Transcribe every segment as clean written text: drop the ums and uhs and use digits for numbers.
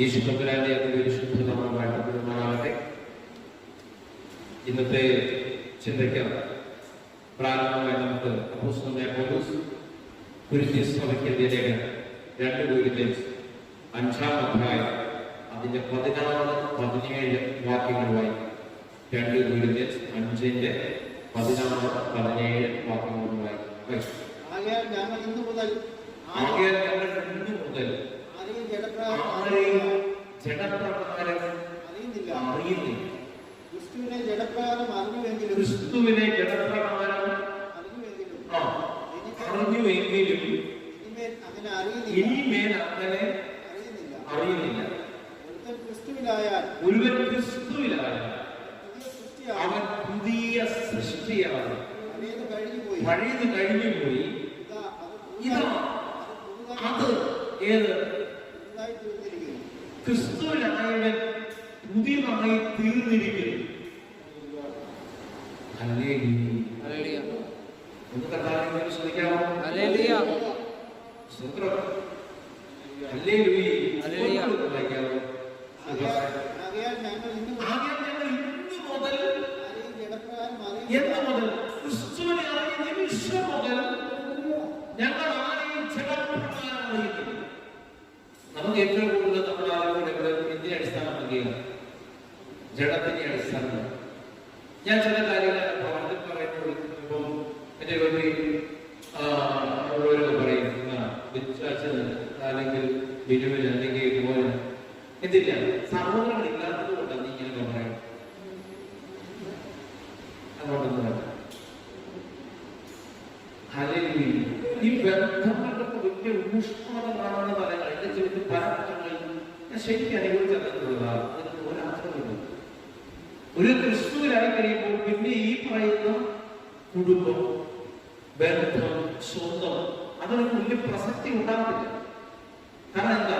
യേശുക്രിസ്തുവിന്റെ അതിപരിശുദ്ധമാകട്ടെ. ഇന്നത്തെ ചിന്തയ്ക്ക് പ്രാരംഭമായി നമുക്ക് അപ്പോസ്തലനായ പൗലോസ് കൊരിന്ത്യസഭയ്ക്ക് എഴുതിയ ലേഖനം 2 കൊരിന്ത്യർ 5-ാം അധ്യായം അതിന്റെ 16-17 വാക്യങ്ങളുമായി 2 കൊരിന്ത്യർ 5-ന്റെ 16-17 വാക്യങ്ങളുമായി ആകയാൽ ഞങ്ങൾ ഇന്നു മുതൽ ജഡപ്രകാരം അറിയുന്നില്ല. ക്രിസ്തുവിനെ ജഡപ്രകാരം അറിഞ്ഞുവെങ്കിലും ഇനിമേൽ അങ്ങനെ അറിയുന്നില്ല. ഒരുവൻ ക്രിസ്തുവിലായാൽ അവൻ പുതിയ സൃഷ്ടിയാണ്. പഴയത് കഴിഞ്ഞുപോയി, ഇതാ അത് ഏത് ക്രിസ്തുവിലായവൻ പുതിയതായി തീർന്നിരിക്കുന്നു. ഒന്ന് കർത്താവിനെ ശ്രദ്ധിക്കാമോ? ക്രിസ്തുവിനെ അറിയുന്ന നിമിഷം മുതൽ ഞങ്ങൾ ആരെയും ജഡപ്രകാരം അറിയിക്കുന്നു. നമുക്ക് ഏറ്റവും കൂടുതൽ നമ്മുടെ ആളുകളുടെ എന്തിനെ അടിസ്ഥാനമാക്കിയാണ്? ജഡത്തിന്റെ അടിസ്ഥാനം. ഞാൻ ചില കാര്യങ്ങൾ പ്രവർത്തനം പറയുമ്പോൾ ഇപ്പം എന്റെ വീട്ടിൽ പറയുന്ന വിശ്വാസത്തിന് അല്ലെങ്കിൽ ബിരുവിന് അല്ലെങ്കിൽ മോന് എന്തില്ല സഹോദരങ്ങൾ ഇല്ലാത്തത് കൊണ്ടാണ് നീ ഇങ്ങനെ പറയണം. അങ്ങോട്ടൊന്നും വേണ്ട. ഈ ബന്ധങ്ങളുടെ വലിയ ഊഷ്മത കാണുന്ന തലങ്ങൾ എന്റെ ജീവിതത്തിൽ പല ഘട്ടങ്ങളിൽ ഞാൻ ശരിക്കും അനുഭവിച്ചതാണ്. അതിന് ഒരാഗ്രഹമില്ല. ഒരു ക്രിസ്തുവിലായി കഴിയുമ്പോൾ പിന്നെ ഈ പറയുന്ന കുടുംബം, ബന്ധം, സ്വന്തം അതൊരു വലിയ പ്രസക്തി ഉണ്ടാകത്തില്ല. കാരണം എന്താ,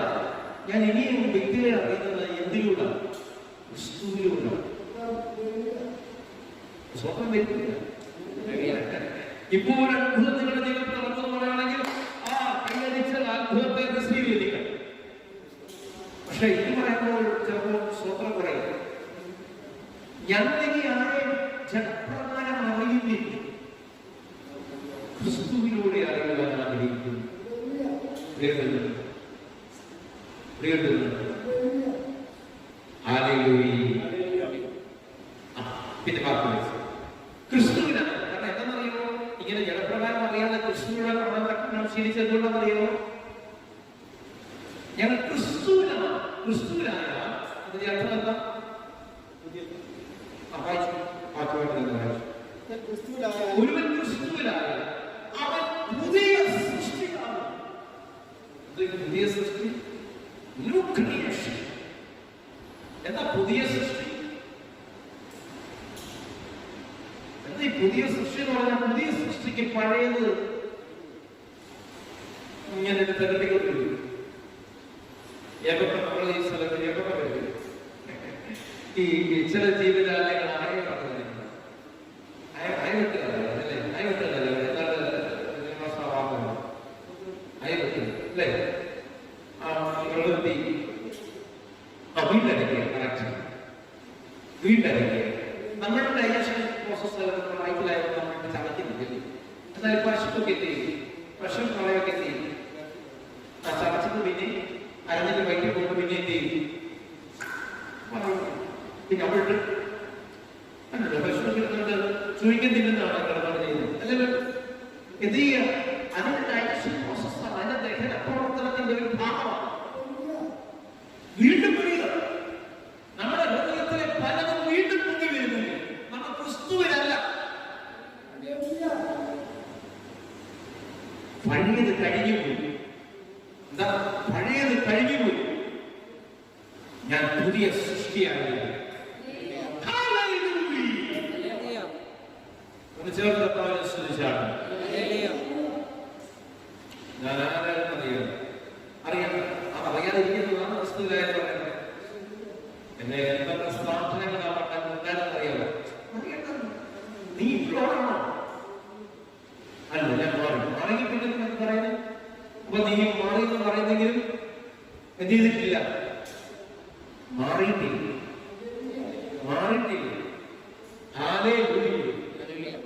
ഞാൻ ഇനിയും വ്യക്തികളെ അറിയുന്നത് എന്തിലൂടെ? ക്രിസ്തുവിലൂടെ. സ്വന്തം വ്യക്തിയില്ല. ഇപ്പോൾ ഒരു അത്ഭുതം നിങ്ങളുടെ ജീവിതത്തിൽ നടക്കുന്നു പറയുകയാണെങ്കിൽ ആ കൈയടിച്ചാൽ അത്ഭുതത്തെ റിസീവ് ചെയ്തിരിക്കണം. പക്ഷെ ഇത് പറയുമ്പോൾ ചിലപ്പോൾ സ്വത്രം പറയും, ഞങ്ങളിനി ആരെയും ജഡപ്രകാരം അറിയുന്നില്ല, ക്രിസ്തുവിലൂടെ അറിയുവാൻ ആഗ്രഹിക്കുന്നു. പിന്നെ ക്രിസ്തുവിനാണ്. കാരണം എന്താണെന്നറിയുമോ, ഇങ്ങനെ ജഡപ്രകാരം അറിയാതെ ക്രിസ്തുവിനെ കാണാൻ ശീലിച്ചതുകൊണ്ടെന്നറിയുമോ, ഞങ്ങൾ ക്രിസ്തുവിനായ അതിന്റെ അർത്ഥം എന്താ? ഒരുവൻ ക്രിസ്തുവിലായ അവൻ പുതിയ സൃഷ്ടിയാണ്. പുതിയ സൃഷ്ടി, ന്യൂ ക്രിയേഷൻ. എന്താ പുതിയ സൃഷ്ടി? എന്താ ഈ പുതിയ സൃഷ്ടി എന്ന് പറഞ്ഞാൽ? പുതിയ സൃഷ്ടിക്ക് പഴയത് ഇങ്ങനെ തരട്ടിക്കൊണ്ടിരിക്കും. ഏതൊക്കെ നമ്മൾ ഈ സ്ഥലത്ത് ഏതൊക്കെ വരും ഈ ചില ജീവിതാലയങ്ങൾ വീട്ടടക്കുക നമ്മുടെ ഡൈജഷൻ പ്രോസസ് വയറ്റിലായിരുന്നു നമ്മളുടെ ചവച്ചിരിക്കില്ല. എന്നാൽ പശുക്കൊക്കെ എത്തി, പശു പ്രളയൊക്കെ എത്തി, ആ ചവച്ചത് പിന്നെ അരഞ്ഞിട്ട് വയറ്റിൽ പോകുമ്പോൾ പിന്നെ എന്ത് ചെയ്യും? പിന്നെ അവിടെ അല്ലല്ലോ പശു ചുഴിക്കാൻ തിന്നുന്നതാണ് കിടന്നാണ് ചെയ്യുന്നത്. അല്ലല്ലോ എന്ത് ചെയ്യുക? അതിന്റെ ഡൈജഷൻ പ്രോസസ്സാണ്, അതിന്റെ ദഹന പ്രവർത്തനത്തിന്റെ ഒരു ഭാഗമാണ്. വീണ്ടും വരിക. നമ്മുടെ ഹൃദയത്തിലെ പലതും വീണ്ടും പൊങ്ങി വരുന്നു. നമ്മൾ ക്രിസ്തുവിനല്ല. പഴയത് കഴിഞ്ഞുപോയി. എന്താ പഴയത് കഴിഞ്ഞുപോയി? ഞാൻ പുതിയ സൃഷ്ടിയാണ്. ഒന്ന് ചേർന്ന് ശ്രദ്ധിച്ചാണ്. ഞാൻ ആരാണെന്ന് അറിയാം. അറിയാതിരിക്കുന്നതാണ് ക്രിസ്തുവിലായ പറയുന്നത്. എന്നെ എന്തൊക്കെ പ്രാർത്ഥനകളാണ് എന്താണെന്ന് അറിയാമോ? നീ ഇപ്പോഴാണോ? അല്ല, ഞാൻ മാറി പിന്നെ പറയുന്നത്. അപ്പൊ നീ മാറി എന്ന് പറയുന്നെങ്കിലും എന്ത് ചെയ്തിട്ടില്ല? മാറിയിട്ടില്ല. ഹല്ലേലൂയ.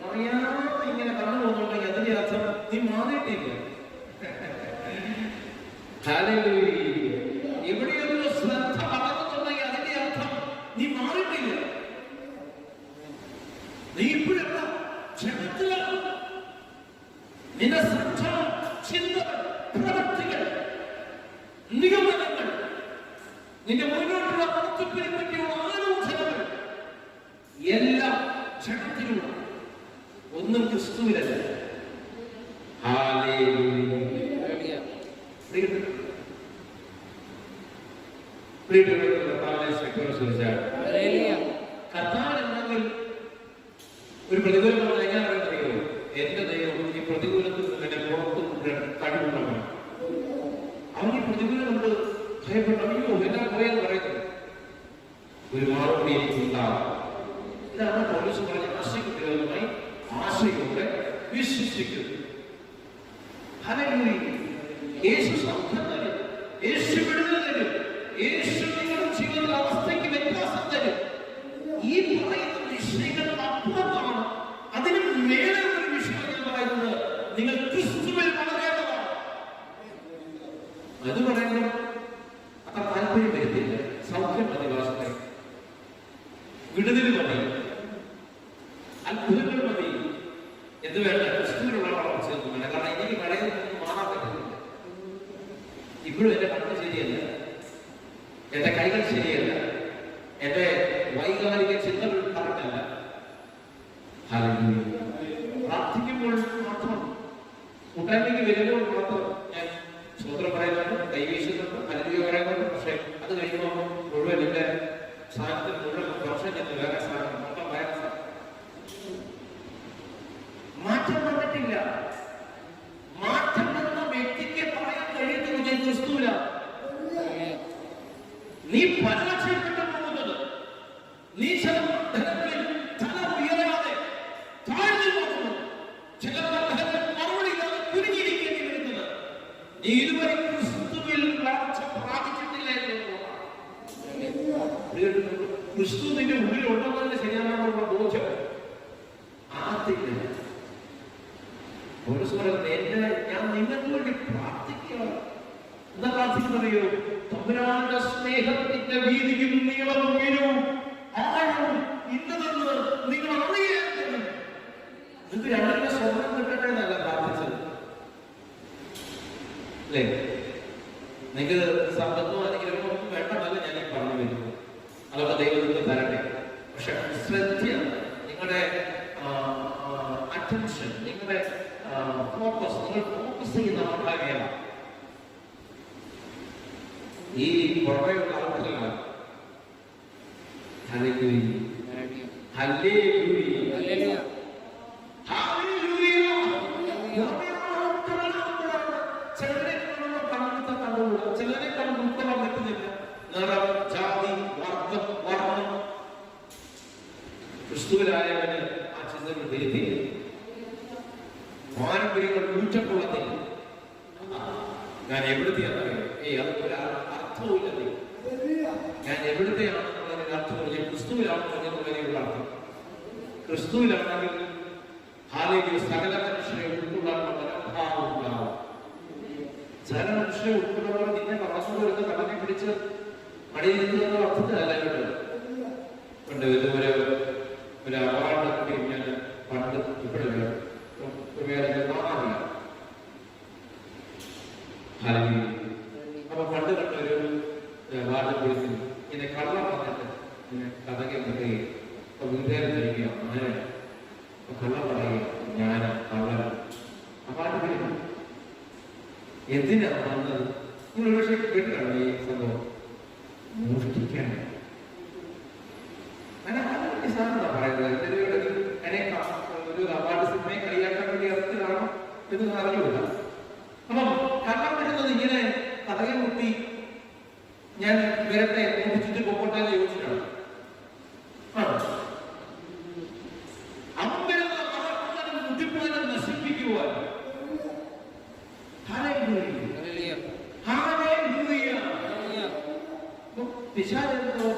അറിയാതെ ഇങ്ങനെ കടന്നു പോകുന്നുണ്ടെങ്കിൽ അതിന്റെ അർത്ഥം നീ മാറിയിട്ടില്ല. ഹല്ലേലൂയ. എവിടെയൊരു ശ്രദ്ധ വളർന്നുണ്ടെങ്കിൽ അതിന്റെ അർത്ഥം നീ മാറിയിട്ടില്ല. നീ ഇപ്പോഴല്ല ക്ഷണത്തിലാണ്. നിന്റെ ശ്രദ്ധ, ചിന്തകൾ, പ്രവൃത്തികൾ, നിഗമനങ്ങൾ, നിന്റെ മുന്നോട്ടുള്ള നടത്തിപ്പിനെ പറ്റിയുള്ള ആലോചനകൾ എല്ലാം ക്ഷണത്തിലുള്ള, ഒന്നും ക്രിസ്തുവിലല്ല. കർത്താവെന്നെങ്കിൽ ഒരു പ്രതികൂലം എങ്ങനെ അറിയോ? എന്റെ ദൈവം ഈ പ്രതികൂലത്തിൽ നിന്നെ പുറത്തു കഴിവുള്ളവൻ. അവൻ ഈ പ്രതികൂലം കൊണ്ട് ഭയപ്പെട്ട അയ്യോ എല്ലാം പോയെന്ന് പറയുന്നത് ഒരു മറുപടി എനിക്കുണ്ടാകും. ഇതാണ് പൗലോസ് പറഞ്ഞ ആശയവിരോധമായി ആശയോടെ വിശ്വസിക്കുന്നു. ഹല്ലേലൂയ. യേശു സൗഖ്യം തരും, യേശു വിടുതൽ തരും, യേശു നിങ്ങളുടെ ജീവിത അവസ്ഥയ്ക്ക് വ്യത്യാസം തരും. ഈ പറയുന്ന വിഷയങ്ങൾ അപ്പുറത്താണ്. അതിന് മേലെ ഒരു വിഷയം ഞാൻ പറയുന്നത് നിങ്ങൾ ക്രിസ്തുവിൽ വളരേണ്ടതാണ്. അത് പറയുമ്പോൾ അത്ര താല്പര്യം വരുന്നില്ല. സൗഖ്യം മതി, വാസ്തവം വിടുതൽ മതി, അത്ഭുതങ്ങൾ മതി, എന്ത് വേണ്ട ക്രിസ്തുവിനുള്ള വളർച്ച വേണ്ട. കാരണം എനിക്ക് കടയിൽ നിന്ന് മാറാൻ പറ്റുന്നില്ല. ഇപ്പോഴും എന്റെ കണ്ണ് ശരിയല്ല, എന്റെ കൈകൾ ശരിയല്ല, എന്റെ വൈകാരിക ചിന്തകൾ കറക്റ്റല്ല. പ്രാർത്ഥിക്കുമ്പോൾ മാത്രം, കൂട്ടായ്മയ്ക്ക് വരുമ്പോൾ മാത്രം ഞാൻ സ്വതന്ത്രം പറയുന്നുണ്ട്, കൈവീശുന്നുണ്ട്, ഹല്ലേലൂയ പറയുന്നുണ്ട്. പക്ഷെ അത് കഴിയുമ്പോൾ മുഴുവൻ എന്റെ സാധനത്തിൽ മുഴുവൻ വർഷം ചെന്ന് വേറെ സാധനം മൊത്തം വേറെ സാധനം മാറ്റം വന്നിട്ടില്ല. മാറ്റം വന്ന വ്യക്തിക്ക് പറയാൻ കഴിയുന്നത് ക്രിസ്തുവില. നീ പരാജയപ്പെട്ടു പോകുന്നത്, നീ ചില ധനങ്ങളിൽ തല ഉയരാതെ താഴ്ന്നു പോകുന്നു, ചില മറുപടിയില്ലാതെ കുരുങ്ങിയിരിക്കേണ്ടി വരുന്നത് നീ ഇതുവരെ ക്രിസ്തുവിൽ വളർച്ച പ്രാപിച്ചിട്ടില്ല എന്നുള്ളതാണ്. ക്രിസ്തു നിന്റെ ഉള്ളിൽ ഉണ്ടെന്നതിന്റെ ശരിയാണെന്നുള്ള ബോധ്യം ആദ്യം ഞാൻ നിങ്ങൾക്ക് വേണ്ടി പ്രാർത്ഥിക്കുക. എന്താ പ്രാർത്ഥിക്കുന്നറിയോ? തമ്പുരാന്റെ സ്നേഹത്തിന്റെ വീതിയും നീളവും ഉയരവും ആഴവും ഇന്നതെന്ന് നിങ്ങൾ അറിയേണ്ടത്. നിങ്ങൾക്ക് രണ്ടിന്റെ സ്വർണം കിട്ടട്ടെ എന്നല്ല പ്രാർത്ഥിച്ചത് അല്ലേ? നിങ്ങൾക്ക് സമ്പത്തോ അല്ലെങ്കിൽ ഒന്നും വേണ്ടതല്ല ഞാൻ ഈ പറഞ്ഞു വരുന്നത്. അതൊക്കെ ദൈവത്തിന് തരട്ടെ. പക്ഷെ ശ്രദ്ധ, നിങ്ങളുടെ അറ്റൻഷൻ, നിങ്ങളുടെ ഫോക്കസ്, നിങ്ങൾ ഫോക്കസ് ചെയ്യുന്ന ആൾക്കാരെയാണ് ഈ പുറമെയുള്ള ആൾക്കാരല്ല. ചിലരെ കാണുമ്പോൾ ഉൾക്കൊള്ളാൻ പറ്റുന്നില്ല. നിറം, ജാതി, വർഗം, വർണ്ണം. ക്രിസ്തുവിലായവന് ആ ചിന്തകൾ വരുത്തില്ല. പാരമ്പര്യങ്ങൾ ഊറ്റക്കൊള്ളത്തില്ല. ഞാൻ എവിടുത്തെയാണെന്നറിയോ? അതൊരു അർത്ഥവുമില്ല. ഞാൻ എവിടുത്തെയാണെന്നുള്ളതിന് അർത്ഥം ഞാൻ ക്രിസ്തുവിലാണെന്നുള്ളതിനുള്ള അർത്ഥം. ക്രിസ്തുവിലാണെങ്കിൽ ഹാലേലൂയ സകല മനുഷ്യരെ ഉൾക്കൊള്ളാനുള്ള മനോഭാവം ഉണ്ടാവും. സകല മനുഷ്യരെ ഉൾക്കൊള്ളുന്നവർ നിന്നെ വളർന്നു വരുന്ന കടനെ പിടിച്ച് മടിയിൽ നിന്നുള്ള അർത്ഥത്തിലല്ല കേട്ടോ. പണ്ട് ഇതുപോലെ ഒരു അവാർഡ് കിട്ടി ഞാൻ പണ്ട് ഇപ്പോഴില്ല കാണാറില്ല. അപ്പൊ പണ്ട് കണ്ട ഒരു അവാർഡ് കൊടുത്തു ഇങ്ങനെ കള്ളം പറഞ്ഞിട്ട് ഇങ്ങനെ കഥകെ പറയുകയും അപ്പൊ വീട്ടുകാരെ കഴിയുക അങ്ങനെ കള്ളം പറയുക ഞാൻ കള്ളൻ അവാർഡ് കൊടുക്കും. എന്തിനാണ് വന്നത്? നിങ്ങൾ ഒരു പക്ഷേ കേട്ടിട്ടാണ് ഈ സംഭവം. മോഷ്ടിക്കാൻ സാധനം പറയുന്നത് എന്നെ ഒരു അവാർഡ് സിനിമയെ കളിയാക്കാൻ വേണ്ടി ഇറക്കിയതാണോ എന്ന് അറിഞ്ഞൂല. അപ്പം കള്ളം വരുന്നത് ഇങ്ങനെ കഥകെ മുട്ടി ഞാൻ വരട്ടെ ചുറ്റി പൊക്കോട്ടെ എന്ന് ചോദിച്ചിട്ടാണ്. അവൻ വരുന്ന ബുദ്ധിപ്രദം നശിപ്പിക്കുവാൻ പിശാചെന്തോ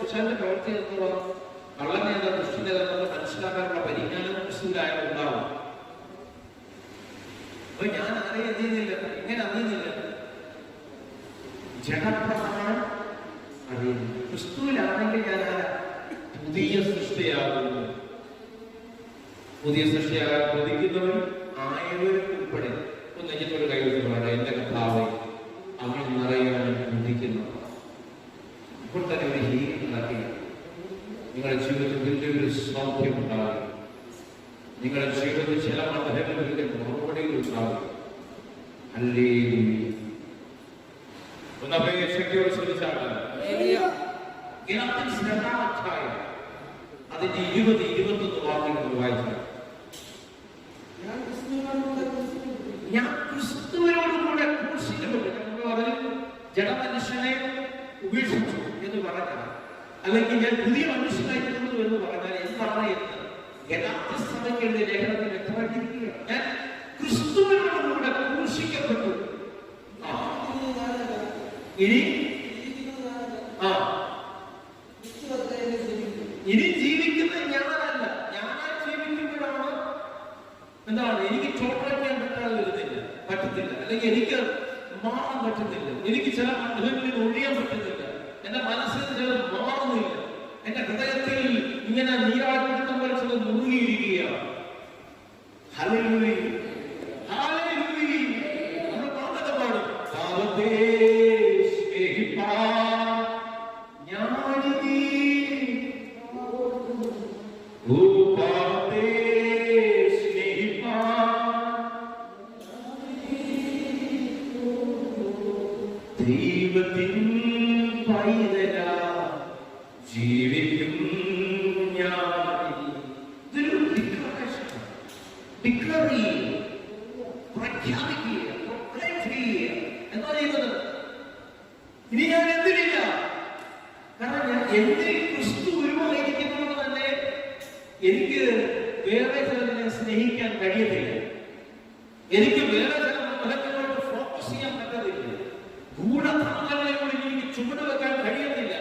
അറിയുന്നില്ല, ഇങ്ങനെ അറിയുന്നില്ല. ജഡപ്രമാണം അറിയുന്നു. ക്രിസ്തുവിലാണെങ്കിൽ ഞാൻ പുതിയ സൃഷ്ടിയാകുന്നു. പുതിയ സൃഷ്ടിയാകാൻ കൊതിക്കുന്നവരും ആയവരും ഉൾപ്പെടെ നെഞ്ചിട്ടൊരു കൈവശമാണ് എന്റെ കർത്താവ് അവൻ നിറയാൻ കൊതിക്കുന്നു. ഇപ്പോൾ തന്നെ ഒരു ഹീലിംഗ് നടത്തി നിങ്ങളുടെ ജീവിതത്തിൽ വലിയൊരു സൗഖ്യം ഉണ്ടാകും. നിങ്ങളുടെ ജീവിതത്തിൽ ചില മണ്ഡലങ്ങളിലെ മറുപടികൾ ഉണ്ടാകും. ഹല്ലേലൂയ. ഒന്ന് ശക്തിയോട് ശ്രദ്ധിച്ചാണ് അതിന്റെ 20-21 വാക്യങ്ങൾ വായിച്ചാൽ ഞാൻ ക്രിസ്തുവിനോടുകൂടെ ക്രൂശിക്കപ്പെട്ടു. ജഡമനുഷ്യനെ ഉപേക്ഷിച്ചു എന്ന് പറഞ്ഞാൽ, അല്ലെങ്കിൽ ഞാൻ പുതിയ മനുഷ്യനായി തീർന്നു എന്ന് പറഞ്ഞാൽ എന്താണ് എന്ന് ഗലാത്യസഭയ്ക്കുള്ള ലേഖനത്തിൽ വ്യക്തമാക്കിയിരിക്കുകയാണ്. ഞാൻ ക്രിസ്തുവിനോടുകൂടെ ക്രൂശിക്കപ്പെട്ടു. ഇനി ജീവിക്കുന്നത് ഞാനല്ല. ഞാനായി ജീവിക്കുമ്പോഴാണ് എന്താണ് എനിക്ക് ചോട്ടയ്ക്കാൻ പറ്റത്തില്ല, അല്ലെങ്കിൽ എനിക്ക് മാറാൻ പറ്റുന്നില്ല, എനിക്ക് ചില മണ്ഡലങ്ങളിൽ ഒഴിയാൻ പറ്റുന്നില്ല, എന്റെ മനസ്സിൽ ചിലത് മാറുന്നില്ല, എന്റെ ഹൃദയത്തിൽ ഇങ്ങനെ നീരാടുമ്പോൾ ചിലത് മുറുകിയിരിക്കുകയാണ്. Hallelujah, hallelujah. നമ്മൾ പാട്ടൊക്കെ പാടും. പാപത്തെ സ്നേഹിപ്പാൻ ഞാനിതീ, ഓ പാപത്തെ ദൈവത്തിൻ പൈതല ജീവിക്കും ഞാൻ. ഇതൊരു പ്രഖ്യാപിക്കുക, എന്താ ചെയ്യുന്നത്? ഇനി ഞാൻ എന്തിനില്ല, കാരണം ഞാൻ എന്റെ ക്രിസ്തു ഉരുവായിരിക്കുന്നത് തന്നെ എനിക്ക് വേറെ ചിലതിനെ സ്നേഹിക്കാൻ കഴിയത്തില്ല, എനിക്ക് വേറെ ചില മതങ്ങളോട് ഫോക്കസ് ചെയ്യാൻ പറ്റത്തില്ല, ഗൂഢതന്ത്രങ്ങളോട് എനിക്ക് ചുവട് വെക്കാൻ കഴിയത്തില്ല.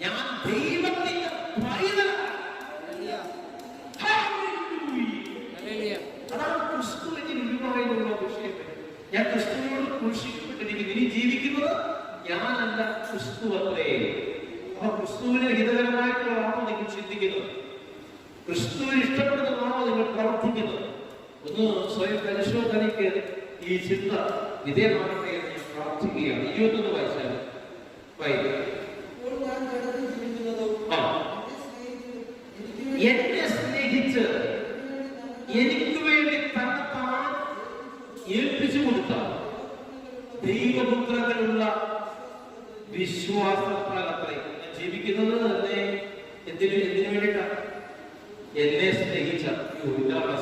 ഞാൻ ദൈവത്തിന്റെ പൈതലാണ്. അതാണ് ക്രിസ്തുവിന്റെ വിരുദ്ധമായിട്ടുള്ള വിഷയം. ഞാൻ ക്രിസ്തുവിനോട് ക്രൂശിക്കപ്പെട്ടിരിക്കുന്നു. ഇനി ജീവിക്കുന്നത് ഞാനല്ല, ക്രിസ്തു അത്രേ. അപ്പൊ ക്രിസ്തുവിന് ഹിതകരമായിട്ടുള്ളതാണോ നിങ്ങൾ ചിന്തിക്കുന്നത്? ക്രിസ്തുവിന് ഇഷ്ടപ്പെടുന്നതാണോ നിങ്ങൾ പ്രവർത്തിക്കുന്നത്? ഒന്ന് സ്വയം പരിശോധനയ്ക്ക് ഈ ചിന്ത വിധേയമാകട്ടെ എന്ന് ഞാൻ പ്രാർത്ഥിക്കുകയാണ്. 21 വയസ്സാണ് എന്നെ സ്നേഹിച്ച് എനിക്ക് വേണ്ടി തന്നെത്താൻ ഏൽപ്പിച്ചു കൊടുത്ത ദൈവപുത്രങ്ങളുള്ള വിശ്വാസത്താൽ അത്രേ ഞാൻ ജീവിക്കുന്നത്. തന്നെ എന്തിനു വേണ്ടിയിട്ടാണ്? എന്നെ സ്നേഹിച്ച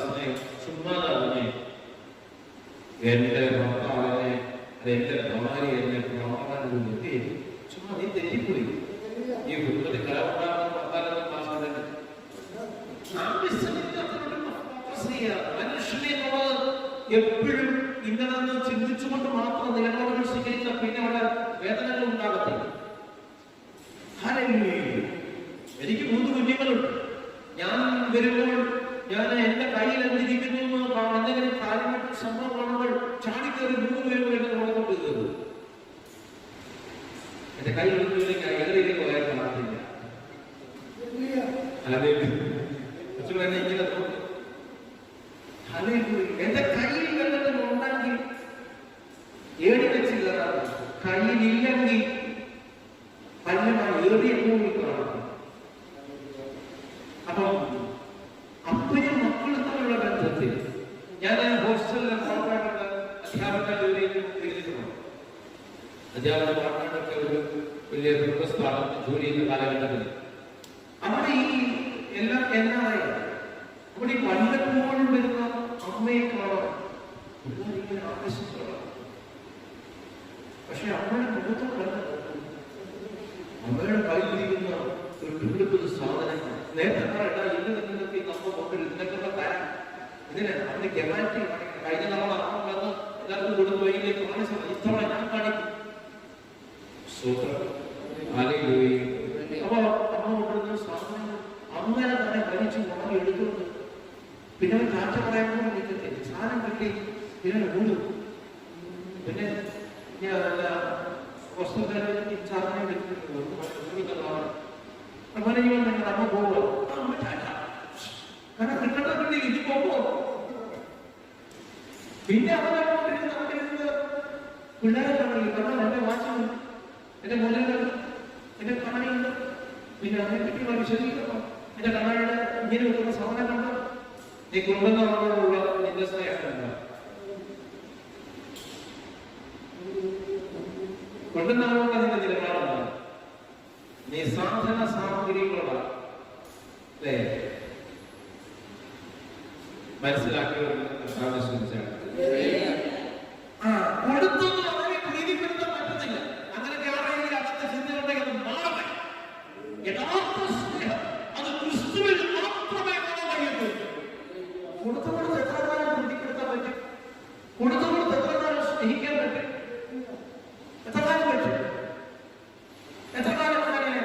സ്നേഹം ചുമ്മാതെ എന്റെ ഭർത്താവിനെ, എന്റെ ഭാര്യ എന്നെ പ്രാണനൊക്കെ ചുമ്മാ നീ തെറ്റിപ്പോയി. ഈ കുടുംബത്തിൽ കലമുണ്ടാകുന്ന ഭർത്താവിനെ മനുഷ്യനെ എപ്പോഴും ഇന്നലെന്ന് ചിന്തിച്ചുകൊണ്ട് മാത്രം നിലപാടുകൾ സ്വീകരിച്ച പിന്നെ അവിടെ വേദനകൾ ഉണ്ടാകത്തില്ല. എനിക്ക് 3 കുഞ്ഞുങ്ങളുണ്ട്. ഞാൻ വരുമ്പോൾ ഞാൻ എന്റെ കയ്യിൽ എന്തിരിക്കുന്നു എന്തെങ്കിലും കാര്യമായിട്ട് സംഭവമാണവൾ ചാടിക്കയറി 3 പേരും എന്നെ നോക്കിക്കൊണ്ട് കയറും. എന്റെ കയ്യിലൊന്നുമില്ലെങ്കിൽ അയകളിലേക്ക് പോയാൽ കാണത്തില്ല. എന്നെ ഇങ്ങനെ നോക്കും. എന്റെ കയ്യിൽ വല്ലതും ഉണ്ടെങ്കിൽ ഏടി വെച്ചില്ല, കയ്യിലില്ലെങ്കിൽ പല്ലുമായി ഏറിയ ഭൂമി കാണാം. അപ്പം അപ്പനും മക്കളും തമ്മിലുള്ള ബന്ധത്തിൽ ഞാൻ ഹോസ്റ്റലിലെ അധ്യാപക ജോലിയിൽ ചെയ്തിട്ടുണ്ട്. അധ്യാപക പാർട്ടിയൊക്കെ ഒരു വലിയ സ്ഥാനത്ത് ജോലി ചെയ്യുന്ന കാലഘട്ടത്തിൽ അവിടെ ഈ എല്ലാം എന്നായി അവിടെ ഈ വല്ലപ്പോഴും വരുന്ന അമ്മയെ കാണാം, ഇങ്ങനെ ആകർഷിക്കണം. പക്ഷെ അമ്മയുടെ മുഖത്ത് കണ്ടത് അമ്മയുടെ കയ്യിലിരിക്കുന്ന ഒരു പിടിപ്പിക്കുന്ന സാധനം നേരത്തെ ഇന്നൊക്കെ നമ്മ കൊണ്ടിൽ ഇതിനൊക്കെ തരാം. ഇതിന് അവന്റെ കെമാറ്റി കഴിഞ്ഞ തവണ അമ്മ വന്ന് എല്ലാവർക്കും കൊടുത്തു വൈകിലേക്ക് കാണിച്ചു. ഇത്തവണ ഞാൻ കാണിക്കും. അപ്പൊ അമ്മ കൊണ്ടിരുന്ന സാധനങ്ങൾ അങ്ങനെ തന്നെ വലിച്ചു മാറി എടുക്കുന്നത്. പിന്നെ കാറ്റ പറയാൻ നിൽക്കത്തില്ല. സാധനം കിട്ടി പിന്നെ കൂടും. പിന്നെ ഞാൻ വസ്തുക്കാരെ ചാർജ് വെച്ചിട്ടുള്ളതാണ്. അങ്ങനെ നിങ്ങൾ നമ്മ പോകുമോ? കാരണം കിട്ടണമെങ്കിൽ ഇത് പോകുമോ? പിന്നെ അവരെ പിള്ളേരെ കാണില്ല. കാരണം എന്റെ വാച്ചുണ്ട്, എന്റെ മുലകൾ, എന്റെ കണ്ണാടിയുണ്ട്. പിന്നെ അതിനെ പറ്റിയുള്ള വിശദീകരണം എന്റെ കണ്ണാടിയുടെ ഇങ്ങനെ വെക്കുന്ന സാധനം കണ്ടോ? നീ കൊണ്ടുവന്നുള്ള നിന്റെ സ്നേഹമല്ല, കൊണ്ടുവന്നുള്ള നിന്റെ നിലപാടല്ല, നീ സാധന സാമഗ്രികളാണ്. അല്ലേ? മനസ്സിലാക്കിയ ശ്രമിച്ചാണ് കൊടുത്തൊന്നും അവരെ പ്രീതിപ്പെടുത്താൻ പറ്റുന്നില്ല. അങ്ങനെയൊക്കെ ആരെങ്കിലും അകത്ത് ചിന്തയുണ്ടെങ്കിൽ അത് മാറട്ടെ. യഥാർത്ഥ സ്നേഹം അത് ക്രിസ്തുവിൽ മാത്രമേ കാണാൻ കഴിയൂ. കൊടുത്തു എത്ര കാലം പ്രീതിപ്പെടുത്താൻ പറ്റും? കൊടുത്തു എത്ര കാലം സ്നേഹിക്കാൻ പറ്റും? എത്ര കാലം പറ്റും? എത്ര കാലം അങ്ങനെ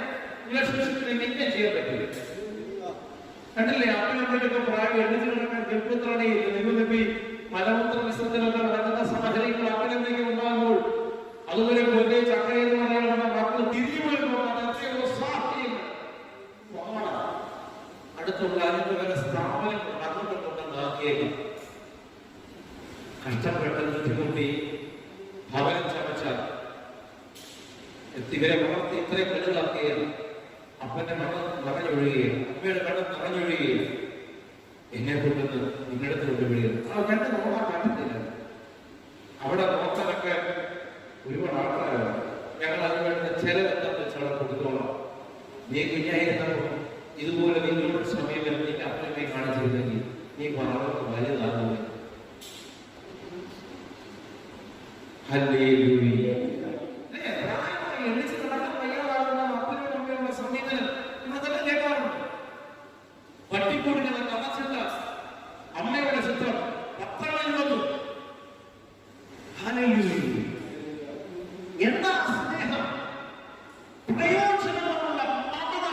റിലേഷൻഷിപ്പിനെ മെയിൻറ്റെയിൻ ചെയ്യാൻ പറ്റില്ല? കണ്ടില്ലേ, അപ്പനമ്മയൊക്കെ പ്രായം എഴുതി നടക്കാൻ ഗർഭത്തിലാണെങ്കിൽ നിങ്ങളൊക്കെ മലമൂത്ര വിസർജനമൊക്കെ നടക്കുന്ന സാഹചര്യങ്ങൾ അപ്പനമ്മയ്ക്ക് ഉണ്ടാകുമ്പോൾ അതുപോലെ കൊല്ലെ ചക്ര എന്ന് പറയുന്ന മക്കൾ തിരിഞ്ഞു വരുമ്പോൾ എത്രയോ സാഹചര്യങ്ങൾ അടുത്തുള്ള അനുഭവ സ്ഥാപനങ്ങൾ നടന്നുകൊണ്ടുണ്ടാക്കിയേക്കും. കഷ്ടപ്പെട്ട് ബുദ്ധിമുട്ടി ഭവനം ചമച്ചാൽ ഇവരെ വളർത്തി ഇത്രയും വലുതാക്കിയാണ്. അപ്പന്റെ മണം നിറഞ്ഞൊഴുകുകയാണ്, അമ്മയുടെ കണ്ണം നിറഞ്ഞൊഴുകുകയാണ്. എന്നെ കൊണ്ടുവന്ന് നിങ്ങളുടെ കൊണ്ടുവിടുകയാണ്. ആ കണ്ട് നോക്കാൻ പറ്റത്തില്ല. അവിടെ നോക്കാനൊക്കെ ഒരുപാട് ആൾക്കാരാണ്. ഞങ്ങൾ അതിന് വേണ്ട ചെലവെന്താന്ന് വെച്ചാൽ കൊടുത്തോളാം. നീ കുഞ്ഞായിരുന്നപ്പോൾ ഇതുപോലെ നിങ്ങളുടെ സമയം നിന്റെ അപ്പനെ കാണിച്ചിരുന്നെങ്കിൽ നീ വളരെ വലുതാകുന്നു. ഹല്ലേലൂയ. എണ്ണിച്ച് നടക്കാൻ വയ്യാതാകുന്ന അപ്പനും അമ്മയുള്ള സമീപനം അതെല്ലാം കേൾക്കാറുണ്ട്. പട്ടിക്കൂടിന് കഥച്ചില്ല അമ്മയുടെ ചിത്രം പത്രങ്ങളിൽ വന്നു. എന്താ സ്നേഹം? പ്രയോജനമുള്ള മമത.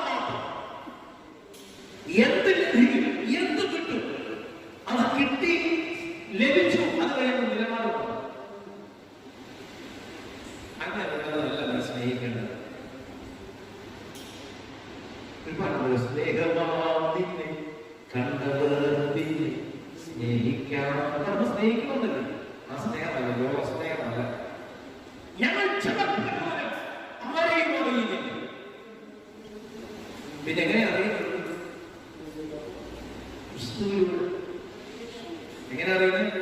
എന്ത് ലഭിക്കും, എന്ത് കിട്ടും, അത് കിട്ടി ലഭിച്ചു, അത് കഴിയുമ്പോൾ നിലപാടുണ്ട്. അങ്ങനെയുള്ളതല്ല സ്നേഹിക്കേണ്ടത്. സ്നേഹമാതിനെ കണ്ടവർ സ്നേഹിക്കാൻ നമ്മൾ സ്നേഹിക്കുന്നില്ല. ആ സ്നേഹമല്ല, ലോക സ്നേഹമല്ല. ഞങ്ങൾ ആരെയും അറിയുന്നില്ല. പിന്നെ എങ്ങനെ അറിയുന്നത്? ക്രിസ്തുവിലൂടെ. എങ്ങനെ അറിയുന്നത്?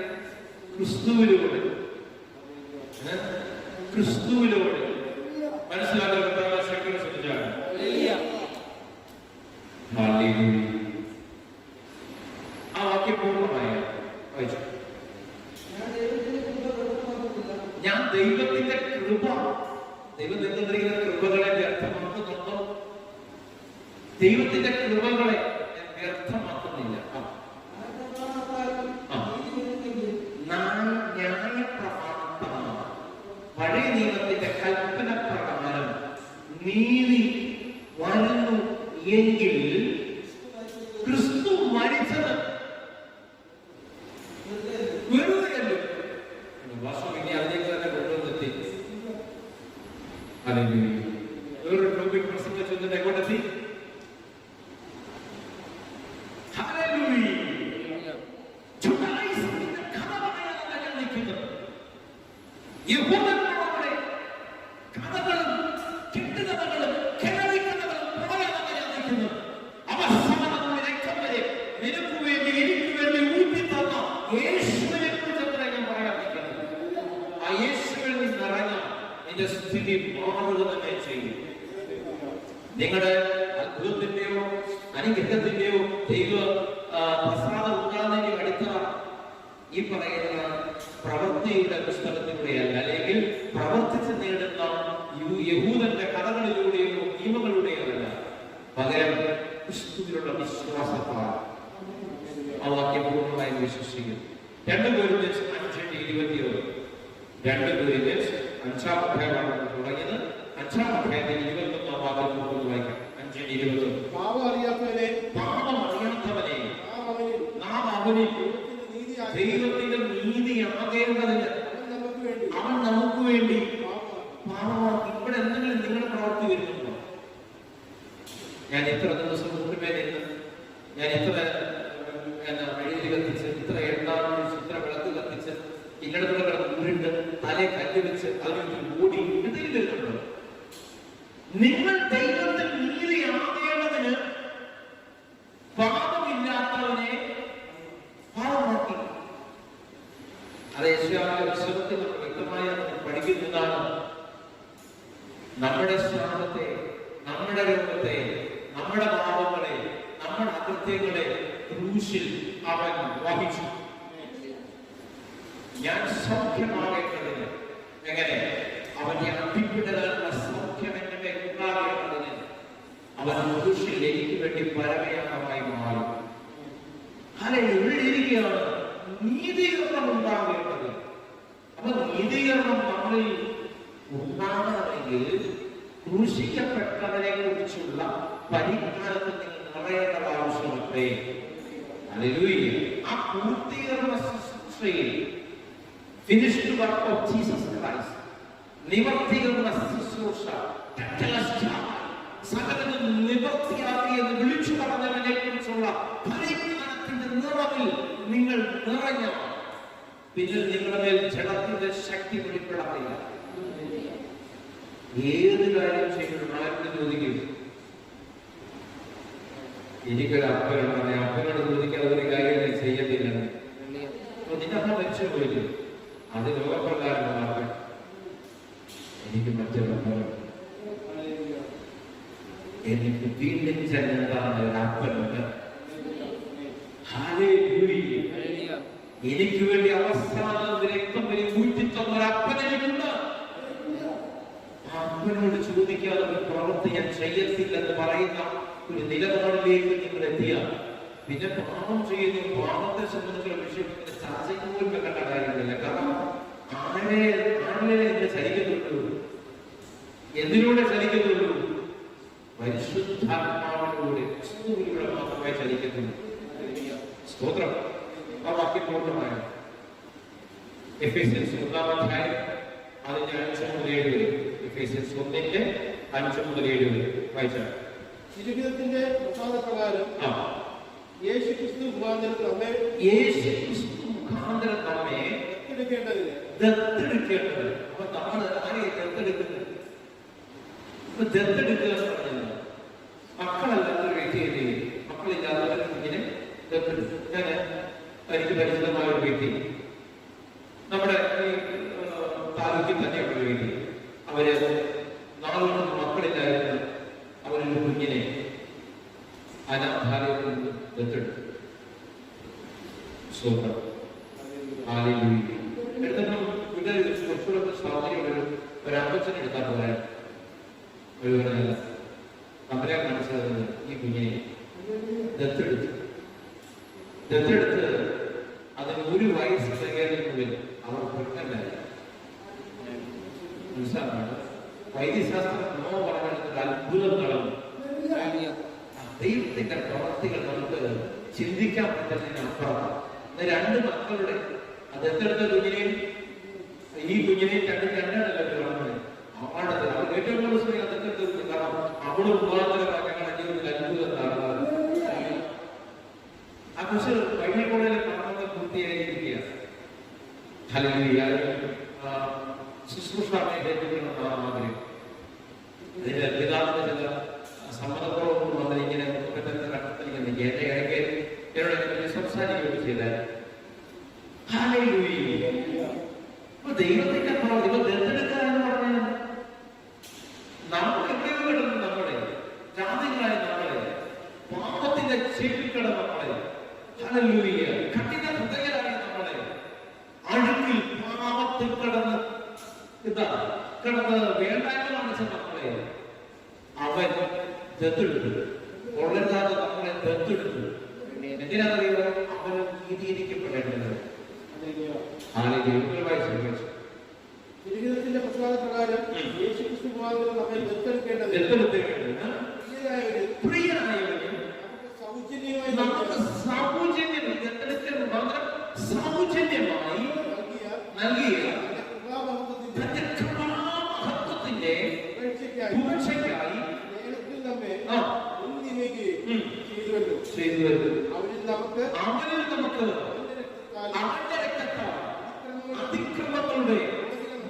ക്രിസ്തുവിലൂടെ. ക്രിസ്തുവിലൂടെ മനസ്സിലാക്കാൻ ശക്തി ശ്രദ്ധിച്ചാണ്. ആ വാക്യം പൂർണ്ണമായ വായിച്ചു. ഞാൻ ദൈവത്തിന്റെ കൃപ, ദൈവം തന്നിരിക്കുന്ന കൃപകളെ വ്യർത്ഥമാക്കുന്നുണ്ടോ? ദൈവത്തിന്റെ കൃപകളെ ഞാൻ വ്യർത്ഥമാക്കുന്നില്ല. ന്യായപ്രമാണത്താണ്, പഴയ നിയമത്തിന്റെ കൽപ്പന പ്രകാരം നീതി വരുന്നു എങ്കിൽ ക്രിസ്തു മരിച്ചത് വെറുതെയല്ലോ. വർഷം ഇനി അതിലേക്ക് തന്നെ കൊണ്ടുവന്നെത്തി. വേറൊരു ടോപ്പിക് പ്രസംഗിച്ചു എങ്ങോട്ടെത്തി? യഹൂദന്മാരുടെ കഥകളും കെട്ടുകഥകളും കിഴവിക്കഥകളും പ്രളയമാണ്. അവസാനമായ രക്തം വരെ നിനക്ക് വേണ്ടി എനിക്ക് വേണ്ടി ഊറ്റി തന്ന യേശുവിനെ കുറിച്ച് ഞാൻ പറയാതിരിക്കുന്നത്. ആ യേശുവിൽ നിന്നിറങ്ങ നിന്റെ സ്ഥിതി മാറുക തന്നെ ചെയ്യും. നിങ്ങളുടെ അത്ഭുതത്തിന്റെയോ അനുഗ്രഹത്തിന്റെയോ ദൈവ പ്രസാദം ഉണ്ടാകുന്നതിന്റെ അടിത്തറ ഈ പറയുന്ന പ്രവൃത്തിയുടെ പുസ്തകത്തിലൂടെയല്ല, അല്ലെങ്കിൽ പ്രവർത്തിച്ച് നേടുന്ന യഹൂദന്റെ കഥകളിലൂടെയോ നിയമങ്ങളുടെയോ അല്ല, പകരം ക്രിസ്തുവിലുള്ള വിശ്വാസത്താണ്. ആ വാക്യം പൂർണ്ണമായി വിശ്വസിക്കുന്നു. 2 Corinthians 5:21. 2 Corinthians 5-ാം അധ്യായമാണ് തുടങ്ങിയത്. 5-ാം അധ്യായത്തിൽ 21-ാം വാക്യം പൂർണ്ണമായി വായിക്കാം. 5:21. പാപം അറിയാത്തവനെ നാം അവനിൽ ദൈവത്തിന്റെ നീതിയാകേണ്ടതിന് അവൻ ഞാൻ ഇത്ര ദിവസം മുൻപേ നിന്ന് ഞാൻ ഇത്ര മെഴുകുതിരി കത്തിച്ച്, ഇത്ര എണ്ണ ഒഴിച്ച്, ഇത്ര വിളക്ക് കത്തിച്ച്, ഇന്നടത്തുള്ള കിടന്ന് ഉരുണ്ട് തലയെ കല്ല് വെച്ച് അതിനൊരു ഓടി എന്തെങ്കിലും. നിങ്ങൾ ദൈവത്തിൽ നീതിയാകേണ്ടതിന് പാപമില്ലാത്തവനെ പാപമാക്കി. അത് യേശുവിന്റെ പുസ്തകത്തിൽ നമ്മൾ വ്യക്തമായി പഠിക്കുന്നതാണ്. നമ്മുടെ ശാപത്തെ, നമ്മുടെ രോഗത്തെ, നമ്മുടെ പാപങ്ങളെ, നമ്മുടെ അകൃത്യങ്ങളെ ക്രൂശിൽ അവൻ വഹിച്ചു. ഞാൻ സൗഖ്യമാകേണ്ടതിന് എങ്ങനെ അവന്റെ അഭിപിടകളുടെ സൗഖ്യം എന്നെ ഉണ്ടാകേണ്ടതിന് അവൻ ക്രൂശിൽ എനിക്ക് വേണ്ടി പരമയാഗമായി മാറി. അല്ലെ എവിടെയിരിക്കുകയാണ് നീതീകരണം ഉണ്ടാകേണ്ടത്. അപ്പൊ നീതീകരണം നമ്മളിൽ ഉണ്ടാകണമെങ്കിൽ ക്രൂശിക്കപ്പെട്ടവരെ കുറിച്ചുള്ള പരിജ്ഞാനത്തിൽ നിങ്ങൾ നിറയേണ്ട ആവശ്യമത്രേ. ഹല്ലേലൂയ. ആ പൂർത്തീകരണ ശുശ്രൂഷയിൽ finished work of Jesus Christ, നിവർത്തീകരണ ശുശ്രൂഷ, സകലതും നിവർത്തിയാക്കി എന്ന് വിളിച്ചു പറഞ്ഞവനെ കുറിച്ചുള്ള പരിജ്ഞാനത്തിന്റെ നിറവിൽ നിങ്ങൾ നിറഞ്ഞ പിന്നെ നിങ്ങളുടെ മേൽ ജഡത്തിന്റെ ശക്തി വെളിപ്പെടാറില്ല. ഏത് കാര്യം ചെയ്യുന്നു ആരും ചോദിക്കും. എനിക്കൊരു അപ്പനുണ്ട്, അപ്പനോട് ചോദിക്കാതെ ഒരു കാര്യം ചെയ്യത്തില്ല. നിന്റെ അമ്മ മരിച്ചു പോയില്ലേ? അത് ലോകപ്രകാരമുള്ള അപ്പൻ. എനിക്ക് മറ്റൊരു അപ്പനുണ്ട്. എനിക്ക് വീണ്ടും ജനതാണ് ഒരു അപ്പനുണ്ട്. എനിക്ക് വേണ്ടി അവസാനം രക്തം വരെ ഊറ്റിത്തന്ന ഒരു അപ്പനുണ്ട്. അപ്പനോട് ചോദിക്കാതെ ഒരു പ്രവൃത്തി ഞാൻ ചെയ്യത്തില്ലെന്ന് പറയുന്ന ഒരു നിലപാടിലേക്ക് നിങ്ങൾ എത്തിയ പിന്നെ പാപം ചെയ്യുന്ന പാപത്തെ സംബന്ധിച്ചുള്ള വിഷയം ചർച്ചയ്ക്ക് പോലും വെക്കേണ്ട കാര്യമില്ല. കാരണം ആരെ നിങ്ങൾ ചലിക്കത്തുള്ളൂ. എന്തിലൂടെ ചലിക്കത്തുള്ളൂ? പരിശുദ്ധാത്മാവിലൂടെ മാത്രമേ ചലിക്കത്തുള്ളൂ. സ്തോത്രം. ആ വാക്യം പൂർണ്ണമായ എഫേസ്യൻസ് 1-ാം അധ്യായം അതിന്റെ 5 മുതൽ 7 വരെ. എഫേസ്യൻസ് 1-ന്റെ 5 മുതൽ 7 വരെ വായിച്ചാൽ തിരുഹിതത്തിന്റെ പ്രസാദപ്രകാരം യേശുക്രിസ്തു മുഖാന്തരം നമ്മെ ദത്തെടുക്കേണ്ടത്. അപ്പൊ നമ്മൾ ആരെയും ദത്തെടുക്കുന്നത്? ദത്തെടുക്കുക എന്ന് പറഞ്ഞത് മക്കളല്ലാത്ത വ്യക്തിയെ മക്കളില്ലാത്ത കുഞ്ഞിനെ ദത്തെടുക്കും. ഞാൻ എനിക്ക് പരിചിതമായ ഒരു വ്യക്തി, നമ്മുടെ ഈ താലൂക്കിൽ തന്നെയുള്ള ഒരു വ്യക്തി, അവര് നാളോട് മക്കളില്ലായിരുന്നു. അവരൊരു കുഞ്ഞിനെ അനാഥാലയത്തിൽ നിന്ന് ദത്തെടുത്തു. എടുത്തപ്പോൾ ഇവിടെ കുറച്ചുകൂടെ സ്വാതന്ത്ര്യം ഒരു അമ്പച്ചനെ എടുത്താൽ പോരാ. ഒഴിവല്ല അവരെ കാണിച്ചത് ഈ കുഞ്ഞിനെ ദത്തെടുത്ത് അതിന് 1 വയസ്സ് തികയുന്നതിനുള്ളിൽ അവർ പ്രഗ്നന്റായി. മനസ്സിലാണ് വൈദ്യശാസ്ത്രം നോ പറഞ്ഞെടുത്തിട്ട് അത്ഭുതം നടന്നു. ദൈവത്തിന്റെ പ്രവർത്തികൾ നമുക്ക് ചിന്തിക്കാൻ പറ്റുന്നതിനപ്പുറം. 2 മക്കളുടെ അത് ദത്തെടുത്ത കുഞ്ഞിനെയും ഈ കുഞ്ഞിനെയും രണ്ടാണല്ലോ കാണുന്നത്. ആടത്തിൽ അവർ ഏറ്റവും കൂടുതൽ ദത്തെടുത്തു. കാരണം അവിടെ മുഖാന്തരമായി ഞങ്ങളുടെ ജീവിതത്തിൽ അത്ഭുതം നടന്നത്. ആ കുറിച്ച് ബൈബിൾ കോളേജിലെ പഠനങ്ങൾ പൂർത്തിയായിരിക്കുക. ശുശ്രൂഷ ആഗ്രഹം ഇതിന്റെ പിതാവിന്റെ ചില സമ്മതത്തോടൊന്നും വന്ന് ഇങ്ങനെ കണ്ടെത്തിയിരിക്കുന്നത് എന്റെ ഇടയ്ക്ക് എന്നോട് സംസാരിക്കുകയൊക്കെ ചെയ്താൽ ദൈവത്തിന്റെ പ്രവർത്തി ദത്തെടുക്കുക എന്ന് പറഞ്ഞാൽ നമ്മൾ എവിടെയോ കിടന്നു. നമ്മളെ ജാതികളായ നമ്മളെ പാപത്തിന്റെ ചെവിക്കട നമ്മളെ കഠിന ഹൃദയരായ നമ്മളെ അഴുക്കിൽ പാപത്തിൽ കിടന്ന് വേണ്ടായ്മ കാണിച്ച നമ്മളെ അവൻ ദത്തെടുത്തു. കൊള്ളരുതാതെ നമ്മളെ ദത്തെടുത്തു. എന്തിനാണെന്നറിയോ? അവന് നീതീകരിക്കപ്പെടേണ്ടത്. തിരുഹിതത്തിന്റെ പ്രസാദപ്രകാരം യേശുക്രിസ്തു മുഖാന്തരം നമ്മെ ദത്തെടുക്കേണ്ടത് പ്രിയനായവനും സൗജന്യമായി നൽകിയ മഹത്വത്തിന്റെ ചെയ്തു തരും. അവനിൽ നമുക്ക് അവന്റെ രക്തത്താൽ അതിക്രമങ്ങളുടെ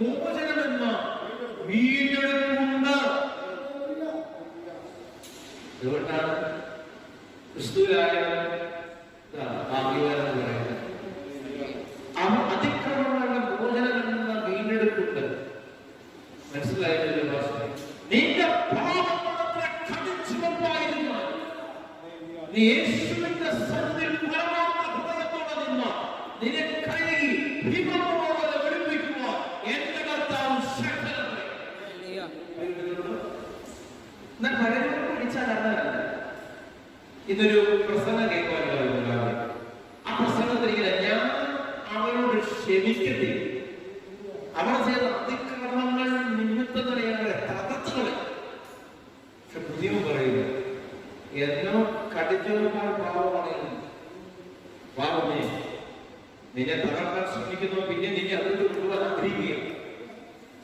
മോചനമെന്ന വീണ്ടെടുപ്പുണ്ട്. അതുകൊണ്ടാണ് ക്രിസ്തുവിലായ ഭാഗ്യവാനെന്ന് പറയുന്നത്. അതിക്രമങ്ങളുടെ മോചനമെന്ന വീണ്ടെടുപ്പുണ്ട്. മനസ്സിലായില്ലേ ഭാഷ? നിന്റെ പാപങ്ങളെ കടിച്ചുകൊണ്ടായിരുന്ന നീ യേശുവിന്റെ സന്നിധിയിൽ പരമാർത്ഥ ഹൃദയത്തോടെ നിന്ന നിന്നെ കഴുകി ഹിമപോലെ വെളുപ്പിക്കുവാൻ എന്റെ കർത്താവ് ശക്തനാണ്. എന്നാൽ പലരും പഠിച്ചാൽ ഇതൊരു പ്രസംഗം കേൾക്കുവാനുള്ള ആ പ്രസംഗത്തിൽ ഞാൻ അവരോട് ക്ഷമിക്കട്ടെ, അവർ ചെയ്ത അതിക്രമങ്ങൾ നിമിത്തങ്ങളെ തകർത്തുകളെ. പക്ഷെ പുതിയ പറയുന്നു, എന്നോ കടിച്ചവന്മാർ പാവമാണ്. പാവമേ, നിന്നെ തകർക്കാൻ ശ്രമിക്കുന്നു, പിന്നെ നിന്നെ അതിൽ കൊണ്ടുപോകാൻ ആഗ്രഹിക്കുക,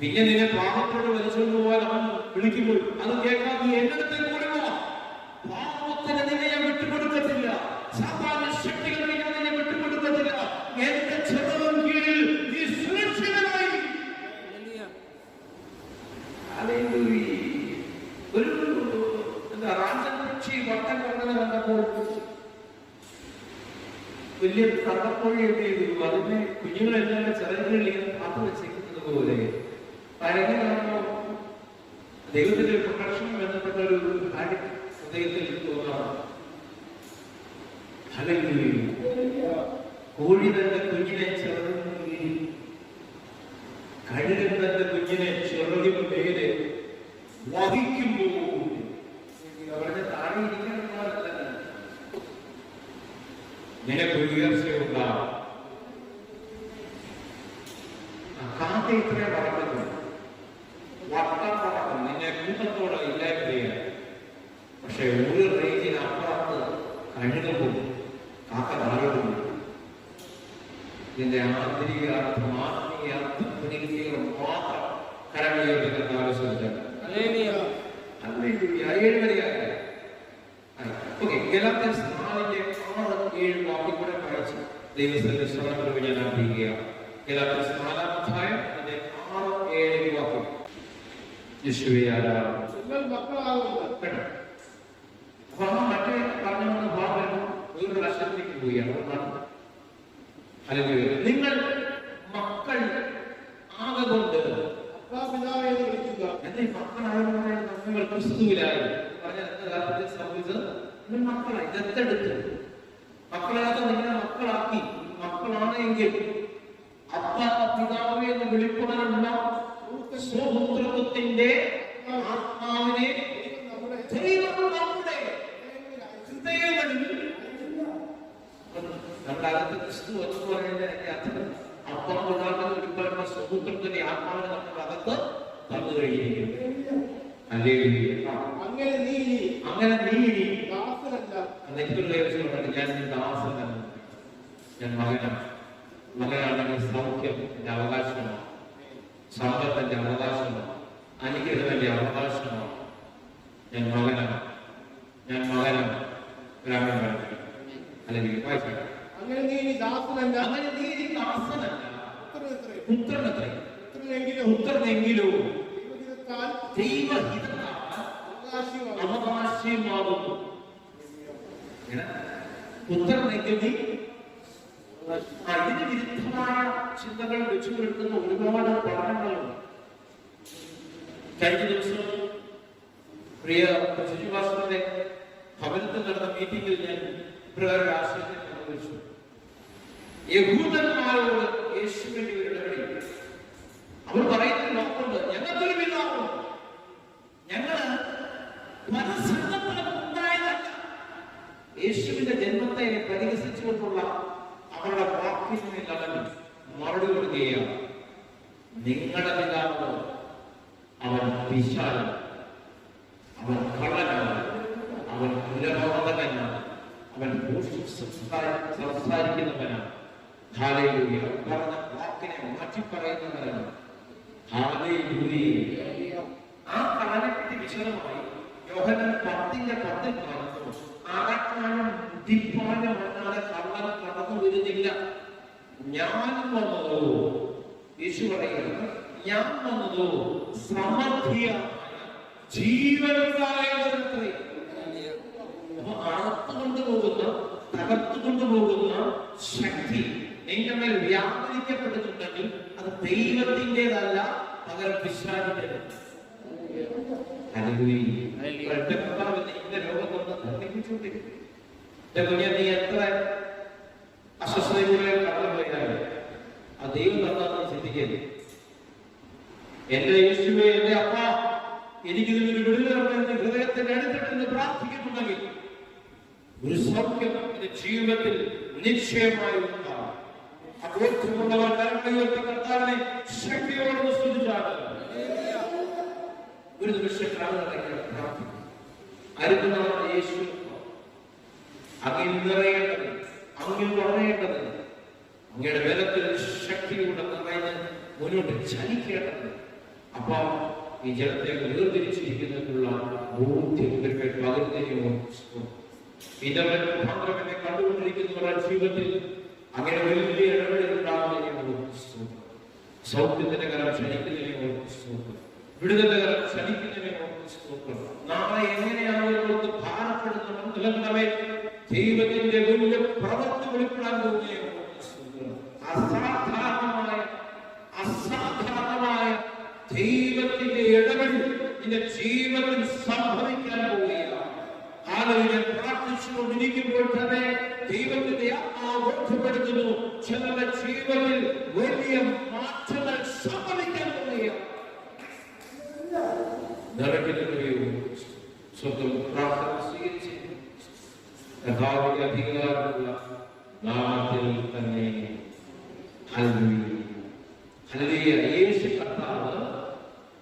പിന്നെ നിന്നെ പാപത്തോട് വലിച്ചുകൊണ്ട് പോകാൻ അവൻ വിളിക്കുമ്പോൾ അത് കേൾക്കാൻ നീ എന്റെ അടുത്തേക്ക് കൂടി പോവാം. പാപത്തിന് നിന്നെ ഞാൻ വിട്ടുകൊടുക്കത്തില്ല, സാധാരണ ശക്തികൾ നിന്നെ വിട്ടുകൊടുക്കത്തില്ല. എന്റെ ചെറുതും കീഴിൽ നീ സുരക്ഷിതമായി. ഒരു റാഞ്ചി വട്ടം കൊണ്ടത് കണ്ടപ്പോൾ വലിയ തറക്കോഴി എന്ത് ചെയ്തു, അതിനെ കുഞ്ഞുങ്ങളെല്ലാം ചിറകുകളിൽ പാത്രം വെച്ചേക്കുന്നത് പോലെ പഴയതാണോ ദൈവത്തിന്റെ പ്രൊട്ടക്ഷൻ ബന്ധപ്പെട്ട ഒരു കാര്യം ഹൃദയത്തിൽ തോന്നാം. കോഴി തന്റെ കുഞ്ഞിനെ ചിറകുകളിൽ, കഴുകൻ തന്റെ കുഞ്ഞിനെ ചിറകിന് മേലെ വഹിക്കുമ്പോൾ അവരുടെ താഴെ ഇരിക്കാനുള്ളതല്ല, നിനക്ക് ഉയർച്ചയുണ്ടാകും. കാക്ക ഇത്രയും വളർന്നു വട്ടം പറക്കും, നിന്നെ കൂട്ടത്തോടെ ഇല്ലായ്മ ചെയ്യാൻ. പക്ഷെ ഒരു റേഞ്ചിന് അപ്പുറത്ത് കഴുകുമ്പോൾ കാക്ക താഴോട്ട് ഇതിന്റെ ആന്തരിക അർത്ഥം, ആത്മീയ അർത്ഥം പിടിക്കുക മാത്രം കരമീകരിക്കുന്ന ആലോചിച്ചാൽ ഗലാത്യർ 4:6-7 വാക്യം കൂടെ വായിച്ച് ദൈവത്തിന്റെ ശ്രമം ഞാൻ ആഗ്രഹിക്കുകയാണ്. ഗലാത്യർ 4-ാം അധ്യായം 6-7 വാക്യം. യേശുവേ ആരാധന. അപ്പൊ മറ്റേ പറഞ്ഞ ഭാഗം വേറൊരു വർഷത്തിലേക്ക് പോവുകയാണ്. അല്ലെങ്കിൽ നിങ്ങൾ മക്കൾ ആകൊണ്ട് നിങ്ങൾ ക്രിസ്തുവിലായി സംഭവിച്ചത് മക്കളായി ദത്തെടുത്ത് മക്കളാത്ത നിങ്ങളെ മക്കളാക്കി. മക്കളാണ് എങ്കിൽ അപ്പ പിതാവ് എന്ന് വിളിക്കുവാനുള്ള സ്വപുത്രത്വത്തിന്റെ ആത്മാവിനെ ദൈവം നമ്മുടെ ഹൃദയങ്ങളിൽ നമ്മുടെ അകത്ത് ക്രിസ്തു എന്ന് പറയുന്നതിന്റെ അർത്ഥം അപ്പം പിതാവിന് ഒരുപാട് സ്വപുത്രത്തിന്റെ ആത്മാവിനെ നമ്മുടെ അകത്ത് തന്നു കഴിഞ്ഞിരിക്കുന്നു. അങ്ങനെ നീ ഞാൻ ദാസനല്ല, ഞാൻ മകനാണ്. മകനാണെങ്കിൽ സൗഖ്യം എന്റെ അവകാശമാണ്, സമ്പത്ത് എന്റെ അവകാശമാണ്, അനുഗ്രഹം എന്റെ അവകാശമാണ്. ഞാൻ മകനാണ്, ഞാൻ മകനാണ്. ഗ്രാമീണ അല്ലെങ്കിൽ അങ്ങനെ നീ ദാസനല്ല, പുത്രനെങ്കിലോ അവകാശമാകുന്നു. പുത്രനെങ്കിൽ അതിന് വിരുദ്ധമായ ചിന്തകൾ വെച്ചു കൊടുക്കുന്ന ഒരുപാട് പഠനങ്ങളുണ്ട്. കഴിഞ്ഞ ദിവസം പ്രിയ ശുചിവാസത്തിന്റെ ഭവനത്തിൽ നടന്ന മീറ്റിംഗിൽ ഞാൻ ഇപ്രകാരം ആശയത്തെ പങ്കുവച്ചു. യഹൂദന്മാരോട് യേശുവിന്റെ ഒരു ഇടപെടൽ അവർ പറയുന്ന വാക്കുണ്ട്, ഞങ്ങൾക്കൊരു പിതാവുണ്ട്, ഞങ്ങള് മനസ്സംഗത്തിലുണ്ടായതല്ല. യേശുവിന്റെ ജന്മത്തെ പരിഹസിച്ചുകൊണ്ടുള്ള അവരുടെ വാക്കിന് അവൻ മറുപടി കൊടുക്കുകയാണ്. നിങ്ങളുടെ പിതാവ് അവൻ പിശാചാണ്, അവൻ കള്ളനാണ്, അവൻ കുലപാതകനാണ്, അവൻ സംസാരിക്കുന്നവനാണ്. ഹല്ലേലൂയ. പറഞ്ഞ വാക്കിനെ മാറ്റി പറയുന്നവനാണ്. ഹല്ലേലൂയ. ആ കാലത്തെ വിശദമായി യോഹന്നാൻ 10:10 കാണുന്നു. ആകാശം അടിപ്പാനമല്ലാതെ കള്ളൻ കടന്നു വരുന്നില്ല. ഞാൻ വന്നതോ, യേശു പറയുന്നത്, ഞാൻ വന്നതോ സമൃദ്ധിയായ ജീവനുണ്ടായവരത്രേ. അപ്പൊ അറുത്തുകൊണ്ടുപോകുന്ന, തകർത്തുകൊണ്ടുപോകുന്ന ശക്തി നിന്റെ മേൽ വ്യാപരിക്കപ്പെടുന്നുണ്ടെങ്കിൽ അത് ദൈവത്തിൻ്റെതല്ല, പകരം പിശാചിന്റേത്. നീ എത്ര അസ്വസ്ഥതയിലൂടെ കടന്നുപോയാലും ആ ദൈവം തന്നാന്ന് ചിന്തിക്കരുത്. എന്റെ യേശുവേ, എന്റെ അപ്പ, എനിക്ക് ഇതിനൊരു വിടുതലെന്ന് ഹൃദയത്തിന്റെ അടുത്തിട്ട് പ്രാർത്ഥിക്കുന്നുണ്ടെങ്കിൽ ഒരു സൗഖ്യം എന്റെ ജീവിതത്തിൽ നിശ്ചയമായി ഉണ്ടാകും. അബോധമുള്ളവർ കരങ്ങളുയർത്തി കർത്താവിനെ ശക്തിയോടെ സ്തുതിച്ചാണ്. ഒരു നിമിഷം പ്രാർത്ഥിക്കും. അരുതുന്നവരുടെ യേശു അങ്ങിൽ നിറയേണ്ടത്, അങ്ങിൽ വളരേണ്ടത്, അങ്ങയുടെ ബലത്തിൽ ശക്തിയുടെ നിറഞ്ഞ് മുന്നോട്ട് ചലിക്കേണ്ടത്. അപ്പൊ ഈ ജനത്തെ വേർതിരിച്ചിരിക്കുന്നതിനുള്ള ബോധ്യം പകരുന്നതിനോ ഇതവൻ മുഖാന്തരമെന്നെ കണ്ടുകൊണ്ടിരിക്കുന്നവരുടെ ജീവിതത്തിൽ അങ്ങനെ വലിയ ഇടപെടലുണ്ടാകുന്നതിനോ സൗഖ്യത്തിന്റെ കരം ക്ഷണിക്കുന്നതിനോ വിടുതലിന്റെ കരം ക്ഷണിക്കുന്നതിനോ നാളെ എങ്ങനെയാണ് ഇവർക്ക് ഭാരപ്പെടുന്നത് ദൈവത്തിന്റെ വലിയ പ്രവൃത്തി വെളിപ്പെടാൻ പോകുകയോ അസാധാരണമായ ദൈവത്തിന്റെ ഇടപെടൽ നിന്റെ ജീവിതത്തിൽ സംഭവിക്കാൻ പോവുകയാണ്. ആളുകൾ പ്രാർത്ഥിച്ചുകൊണ്ടിരിക്കുമ്പോൾ തന്നെ ദൈവത്തിന്റെ ബോധ്യപ്പെടുത്തുന്നു, ചിലരുടെ ജീവിതത്തിൽ വലിയ മാറ്റങ്ങൾ സംഭവിക്കാൻ പോവുകയാണ്. സ്വന്തം പ്രാർത്ഥന സ്വീകരിച്ച് യഥാർത്ഥ അധികാരമുള്ള നാമത്തിൽ തന്നെ യേശു കർത്താവ്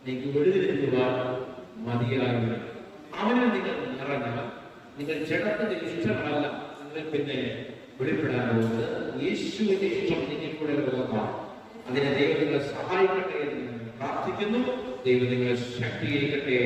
നിങ്ങൾക്ക് വിടുതലുവാൻ മതിയായി. അവനെ നിങ്ങൾ നിറഞ്ഞ നിങ്ങൾ ജഡത്തിന്റെ ഇഷ്ടമല്ല നിങ്ങൾ പിന്നെ വെളിപ്പെടാൻ പോകുന്നത് യേശുവിന്റെ ഇഷ്ടം നിങ്ങൾ കൂടെ പോകാം. അതിനെ ദൈവം നിങ്ങളെ സഹായിക്കട്ടെ എന്ന് പ്രാർത്ഥിക്കുന്നു. ദൈവം നിങ്ങളെ ശക്തീകരിക്കട്ടെ.